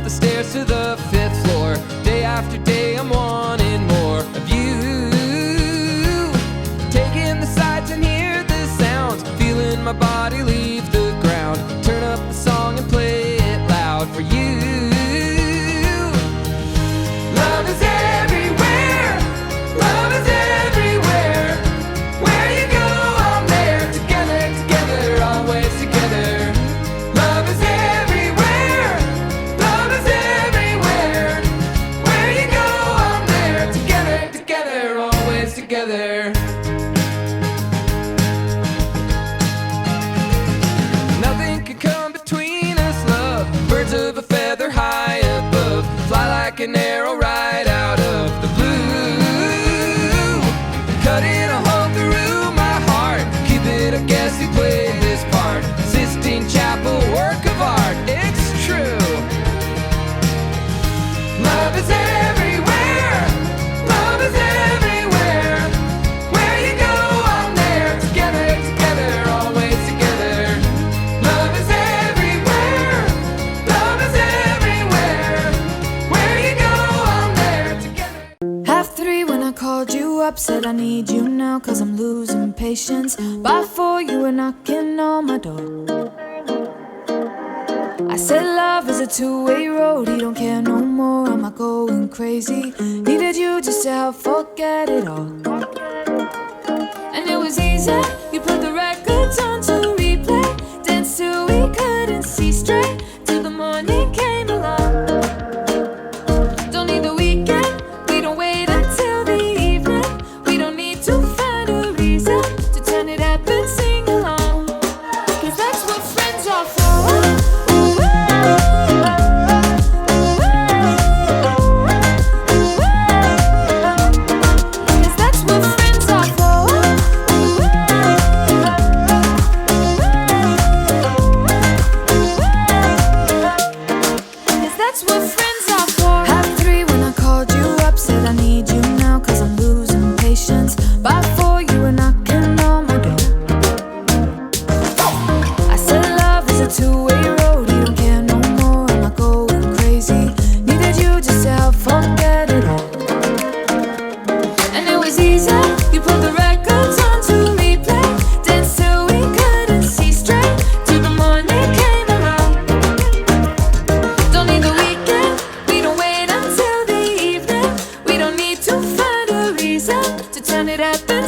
the stairs to the 5th floor. Day after day I'm wanting more of you. Taking the sights and hear the sounds, feeling my body leave the ground. Turn up the song and play it loud for you. Love is everywhere, love is everywhere. Where you go, I'm there. Together, together, always together. Love is everywhere, love is everywhere. Where you go, I'm there. Together, together, always together. Nothing could come between us, love. Birds of a feather high above, fly like an arrow right out of the blue. Cutting a hole through my heart, Cupid, I guess he played this part. Sistine Chapel, work of art, it's true. Love is everywhere, love is everywhere. Where you go, I'm there. Together, together, always together. Love is everywhere, love is everywhere. Where you go, I'm there. Together. 3:30 when I called you up, said I need you now, cause I'm losing patience. By 4 you were knocking on my door. I said love is a two-way road, he don't care no more, am I going crazy? Needed you just to help forget it all. And it was easy, you put the records on to replay, danced till we couldn't see straight, till the morning came along. Don't need the weekend, we don't wait until the evening. We don't need to find a reason to turn it up and sing along, cause that's what friends are for. Cause that's what friends are for. Cause that's what friends are for. 3:30 when I called you up, said I need you now, cause I'm losing patience. By 4 you were knocking on my door. I said love is a two-way road, he don't care no more, am I going crazy? Needed you just to help forget it all. And it was easy, you put the records on to replay, danced till we couldn't see straight, till the morning came around. Don't need the weekend, we don't wait until the evening. We don't need to find a reason to turn it up and